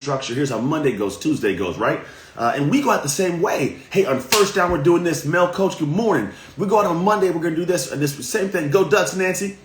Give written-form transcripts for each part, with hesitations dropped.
structure. Here's how Monday goes, Tuesday goes, right? And we go out the same way. Hey, on first down, we're doing this. Mel, coach, good morning. We go out on Monday, we're going to do this. And this same thing. Go Ducks, Nancy.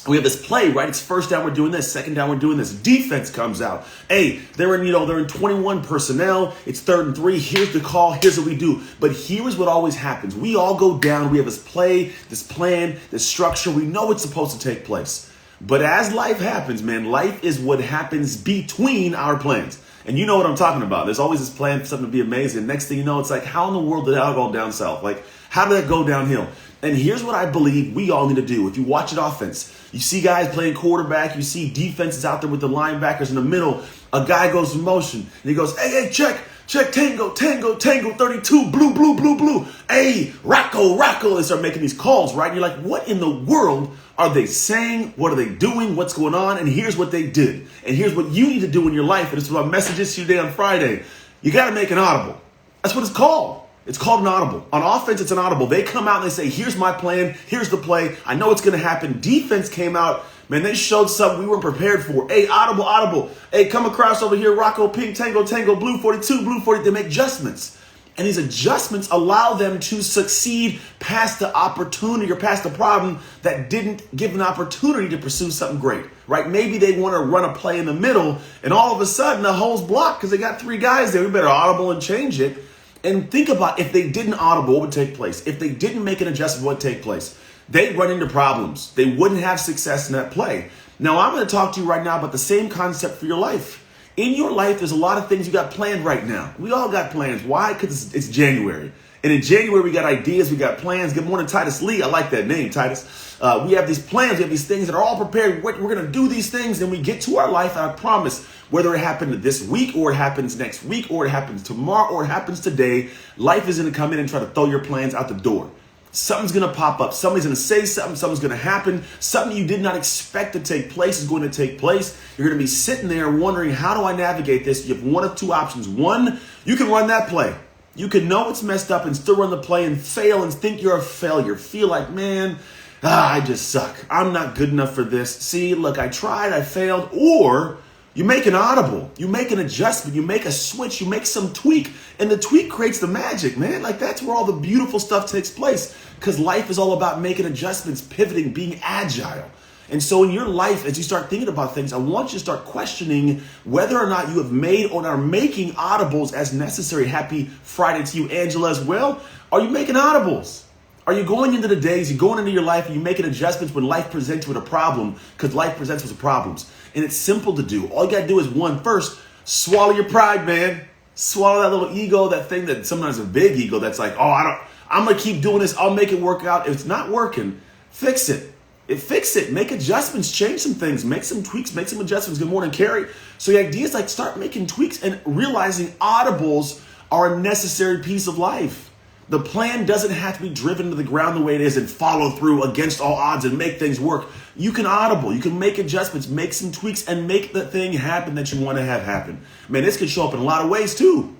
We have this play, right? It's first down, we're doing this. Second down, we're doing this. Defense comes out. Hey, they're in 21 personnel. It's 3rd and 3. Here's the call. Here's what we do. But here's what always happens. We all go down. We have this play, this plan, this structure. We know it's supposed to take place. But as life happens, man, life is what happens between our plans. And you know what I'm talking about. There's always this plan for something to be amazing. Next thing you know, it's like, how in the world did that go down south? Like, how did that go downhill? And here's what I believe we all need to do. If you watch an offense, you see guys playing quarterback, you see defenses out there with the linebackers in the middle, a guy goes in motion, and he goes, hey, check, tango, 32, blue. Hey, rocco, and start making these calls, right? And you're like, what in the world are they saying? What are they doing? What's going on? And here's what they did. And here's what you need to do in your life. And this is what my message is to you today on Friday. You got to make an audible. That's what it's called. It's called an audible. On offense, it's an audible. They come out and they say, here's my plan. Here's the play. I know it's going to happen. Defense came out. Man, they showed something we weren't prepared for. Hey, audible. Hey, come across over here. Rocco, pink, tango, blue 42, blue 40. They make adjustments. And these adjustments allow them to succeed past the opportunity or past the problem that didn't give an opportunity to pursue something great, right? Maybe they want to run a play in the middle and all of a sudden the hole's blocked because they got 3 guys there. We better audible and change it. And think about if they didn't audible, what would take place? If they didn't make an adjustment, what would take place? They'd run into problems. They wouldn't have success in that play. Now, I'm going to talk to you right now about the same concept for your life. In your life, there's a lot of things you got planned right now. We all got plans. Why? Because it's January. And in January, we got ideas, we got plans. Good morning, Titus Lee. I like that name, Titus. We have these plans, we have these things that are all prepared. We're going to do these things, and we get to our life, and I promise, whether it happened this week or it happens next week or it happens tomorrow or it happens today, life is going to come in and try to throw your plans out the door. Something's going to pop up. Somebody's going to say something. Something's going to happen. Something you did not expect to take place is going to take place. You're going to be sitting there wondering, how do I navigate this? You have one of 2 options. One, you can run that play. You can know it's messed up and still run the play and fail and think you're a failure. Feel like, man, I just suck. I'm not good enough for this. See, look, I tried, I failed. Or you make an audible. You make an adjustment. You make a switch. You make some tweak. And the tweak creates the magic, man. Like, that's where all the beautiful stuff takes place. Because life is all about making adjustments, pivoting, being agile. And so in your life, as you start thinking about things, I want you to start questioning whether or not you have made or are making audibles as necessary. Happy Friday to you, Angela, as well. Are you making audibles? Are you going into the days, you're going into your life, and you're making adjustments when life presents you with a problem? Because life presents with problems. And it's simple to do. All you got to do is, first, swallow your pride, man. Swallow that little ego, that thing that sometimes is a big ego that's like, I'm going to keep doing this. I'll make it work out. If it's not working, fix it. Fix it. Make adjustments. Change some things. Make some tweaks. Make some adjustments. Good morning, Carrie. So the idea is like start making tweaks and realizing audibles are a necessary piece of life. The plan doesn't have to be driven to the ground the way it is and follow through against all odds and make things work. You can audible. You can make adjustments, make some tweaks, and make the thing happen that you want to have happen. Man, this could show up in a lot of ways too.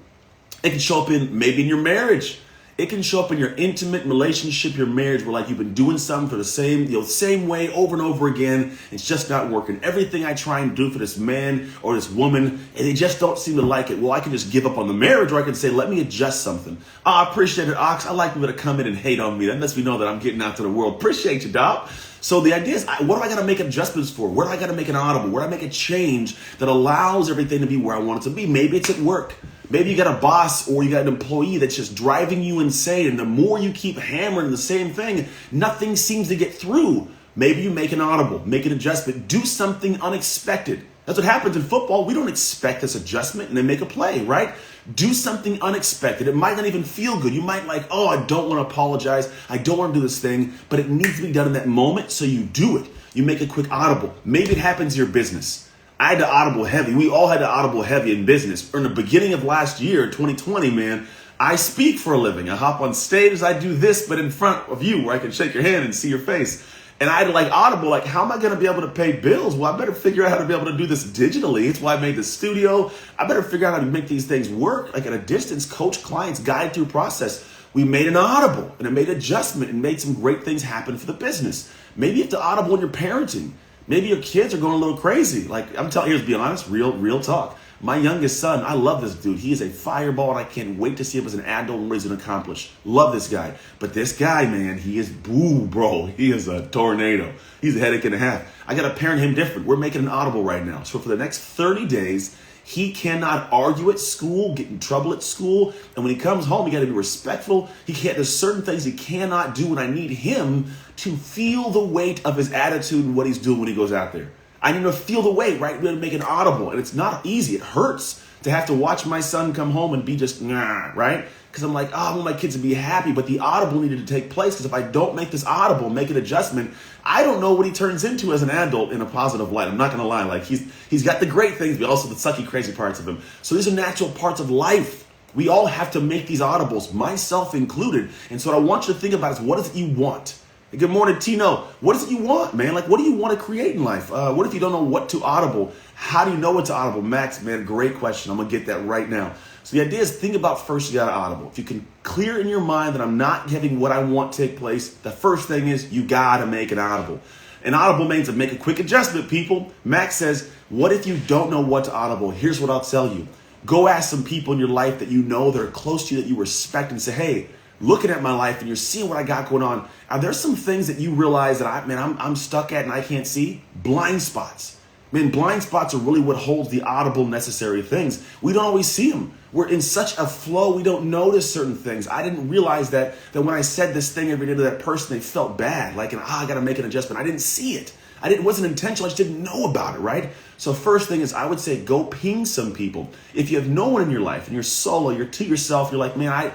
It can show up maybe in your marriage. It can show up in your intimate relationship, your marriage, where like you've been doing something for the same way over and over again. It's just not working. Everything I try and do for this man or this woman, and they just don't seem to like it. Well, I can just give up on the marriage, or I can say, let me adjust something. I appreciate it, Ox. I like people to come in and hate on me. That lets me know that I'm getting out to the world. Appreciate you, dog. So the idea is, what do I got to make adjustments for? Where do I got to make an audible? Where do I make a change that allows everything to be where I want it to be? Maybe it's at work. Maybe you got a boss or you got an employee that's just driving you insane. And the more you keep hammering the same thing, nothing seems to get through. Maybe you make an audible, make an adjustment, do something unexpected. That's what happens in football. We don't expect this adjustment and then make a play, right? Do something unexpected. It might not even feel good. You might I don't want to apologize. I don't want to do this thing, but it needs to be done in that moment. So you do it. You make a quick audible. Maybe it happens in your business. I had to audible heavy. We all had to audible heavy in business. In the beginning of last year, 2020, man, I speak for a living. I hop on stage, I do this, but in front of you where I can shake your hand and see your face. And I had to audible, how am I going to be able to pay bills? Well, I better figure out how to be able to do this digitally. It's why I made the studio. I better figure out how to make these things work, at a distance, coach clients, guide through process. We made an audible and it made adjustment and made some great things happen for the business. Maybe you have to audible in your parenting. Maybe your kids are going a little crazy. I'm telling you, here's be honest, real talk. My youngest son, I love this dude. He is a fireball, and I can't wait to see him as an adult and what he's going to accomplish. Love this guy. But this guy, man, he is bro. He is a tornado. He's a headache and a half. I got to parent him different. We're making an audible right now. So for the next 30 days, he cannot argue at school, get in trouble at school. And when he comes home, he got to be respectful. There's certain things he cannot do, and I need him to feel the weight of his attitude and what he's doing when he goes out there. I need to feel the weight, right? We got to make an audible. And it's not easy. It hurts to have to watch my son come home and be just, right? Because I'm like, I want my kids to be happy. But the audible needed to take place, because if I don't make this audible, make an adjustment, I don't know what he turns into as an adult in a positive light. I'm not going to lie. Like, he's got the great things, but also the sucky, crazy parts of him. So these are natural parts of life. We all have to make these audibles, myself included. And so what I want you to think about is, what is it you want? Hey, good morning, Tino. What is it you want, man? Like, what do you want to create in life? What if you don't know what to audible? How do you know what to audible? Max, man, great question. I'm going to get that right now. So the idea is, think about first, you got to audible. If you can clear in your mind that I'm not having what I want take place, the first thing is you got to make an audible. An audible means to make a quick adjustment, people. Max says, what if you don't know what to audible? Here's what I'll tell you. Go ask some people in your life that you know, that are close to you, that you respect, and say, hey, looking at my life and you're seeing what I got going on, are there some things that you realize that I'm stuck at and I can't see? Blind spots. Man, blind spots are really what holds the audible necessary things. We don't always see them. We're in such a flow, we don't notice certain things. I didn't realize that when I said this thing every day to that person, they felt bad. Like, I got to make an adjustment. I didn't see it. It wasn't intentional. I just didn't know about it, right? So first thing is, I would say, go ping some people. If you have no one in your life and you're solo, you're to yourself, you're like, man,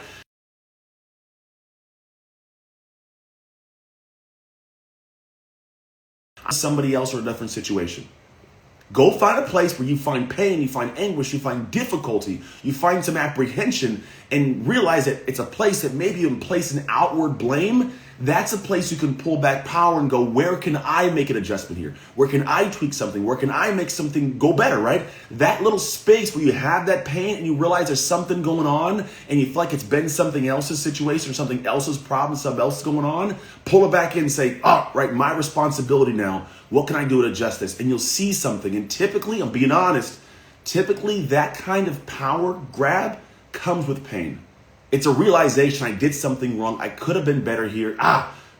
somebody else or a different situation. Go find a place where you find pain, you find anguish, you find difficulty, you find some apprehension, and realize that it's a place that maybe you can place an outward blame. That's a place you can pull back power and go, where can I make an adjustment here? Where can I tweak something? Where can I make something go better, right? That little space where you have that pain and you realize there's something going on and you feel like it's been something else's situation or something else's problem, something else is going on, pull it back in and say, right, my responsibility now. What can I do to adjust this? And you'll see something. And typically, I'm being honest, that kind of power grab comes with pain. It's a realization, I did something wrong. I could have been better here.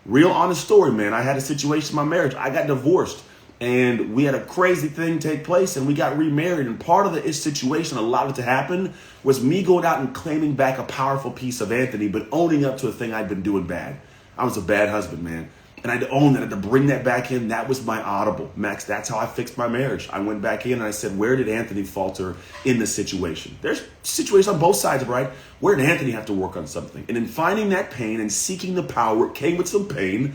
Real honest story, man. I had a situation in my marriage. I got divorced and we had a crazy thing take place and we got remarried. And part of the situation allowed it to happen was me going out and claiming back a powerful piece of Anthony, but owning up to a thing I'd been doing bad. I was a bad husband, man. And I had to own that, I had to bring that back in. That was my audible. Max, that's how I fixed my marriage. I went back in and I said, where did Anthony falter in this situation? There's situations on both sides, right? Where did Anthony have to work on something? And in finding that pain and seeking the power, it came with some pain.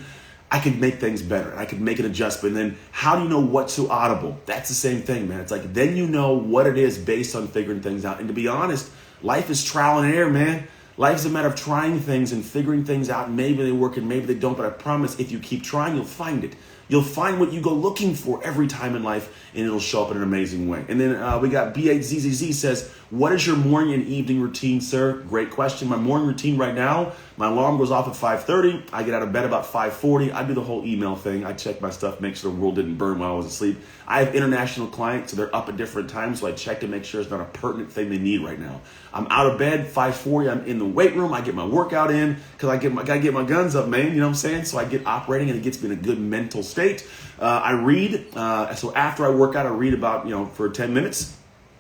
I could make things better. I could make an adjustment. And then how do you know what to audible? That's the same thing, man. It's like, then you know what it is based on figuring things out. And to be honest, life is trial and error, man. Life is a matter of trying things and figuring things out. Maybe they work and maybe they don't, but I promise if you keep trying, you'll find it. You'll find what you go looking for every time in life, and it'll show up in an amazing way. And then we got B8ZZZ says, what is your morning and evening routine, sir? Great question. My morning routine right now, my alarm goes off at 5:30. I get out of bed about 5:40. I do the whole email thing. I check my stuff, make sure the world didn't burn while I was asleep. I have international clients, so they're up at different times, so I check to make sure it's not a pertinent thing they need right now. I'm out of bed, 5:40. I'm in the weight room. I get my workout in because I gotta get my guns up, man. You know what I'm saying? So I get operating, and it gets me in a good mental state. I read. So after I work out, I read about for 10 minutes.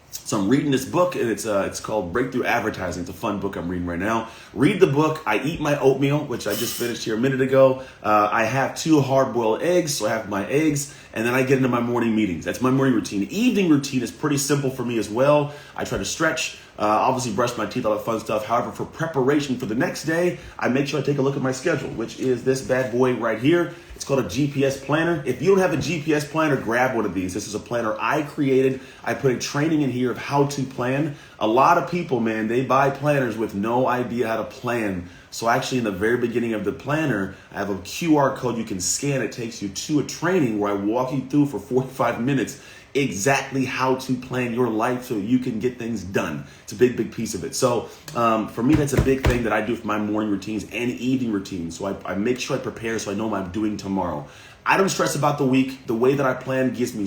So I'm reading this book, and it's called Breakthrough Advertising. It's a fun book I'm reading right now. Read the book. I eat my oatmeal, which I just finished here a minute ago. I have 2 hard-boiled eggs, so I have my eggs, and then I get into my morning meetings. That's my morning routine. The evening routine is pretty simple for me as well. I try to stretch, obviously brush my teeth, all that fun stuff. However, for preparation for the next day, I make sure I take a look at my schedule, which is this bad boy right here. It's called a GPS planner. If you don't have a GPS planner, grab one of these. This is a planner I created. I put a training in here of how to plan. A lot of people, man, they buy planners with no idea how to plan. So actually in the very beginning of the planner, I have a QR code you can scan. It takes you to a training where I walk you through for 45 minutes exactly how to plan your life so you can get things done. It's a big, big piece of it. So for me, that's a big thing that I do for my morning routines and evening routines. So I make sure I prepare so I know what I'm doing tomorrow. I don't stress about the week. The way that I plan gives me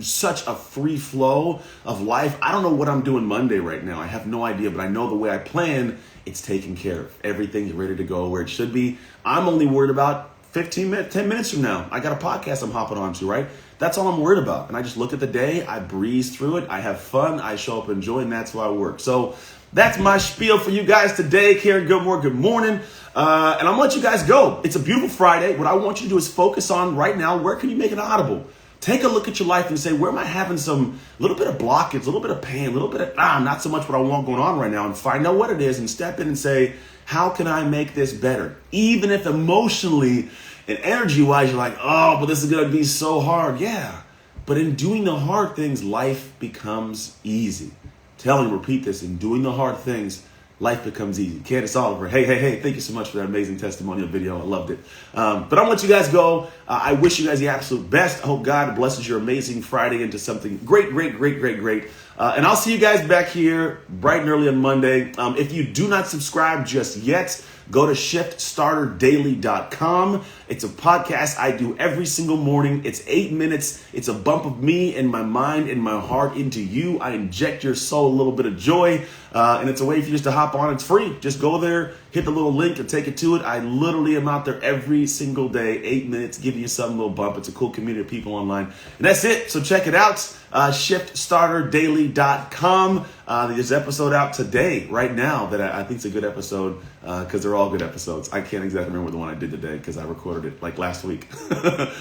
such a free flow of life. I don't know what I'm doing Monday right now. I have no idea, but I know the way I plan, it's taken care of. Everything's ready to go where it should be. I'm only worried about 10 minutes from now. I got a podcast I'm hopping onto, right? That's all I'm worried about. And I just look at the day, I breeze through it, I have fun, I show up and enjoy, and that's why I work. So that's my spiel for you guys today. Karen Gilmore, good morning. And I'm gonna let you guys go. It's a beautiful Friday. What I want you to do is focus on right now, where can you make it audible? Take a look at your life and say, where am I having a little bit of blockage, a little bit of pain, a little bit of, not so much what I want going on right now, and find out what it is and step in and say, how can I make this better? Even if emotionally and energy-wise, you're like, oh, but this is gonna be so hard. Yeah, but in doing the hard things, life becomes easy. Tell you, repeat this, in doing the hard things, life becomes easy. Candace Oliver, hey, thank you so much for that amazing testimonial video. I loved it. But I'm gonna let you guys go. I wish you guys the absolute best. I hope God blesses your amazing Friday into something great. And I'll see you guys back here bright and early on Monday. If you do not subscribe just yet, go to shiftstarterdaily.com. It's a podcast I do every single morning. It's 8 minutes. It's a bump of me and my mind and my heart into you. I inject your soul a little bit of joy. And it's a way for you just to hop on. It's free. Just go there, hit the little link and take it to it. I literally am out there every single day, 8 minutes, giving you some little bump. It's a cool community of people online. And that's it. So check it out. Shiftstarterdaily.com. There's an episode out today, right now, that I think is a good episode because they're all good episodes. I can't exactly remember the one I did today because I recorded it like last week.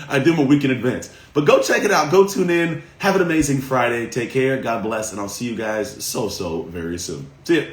I did them a week in advance. But go check it out. Go tune in. Have an amazing Friday. Take care. God bless. And I'll see you guys so very soon. See ya.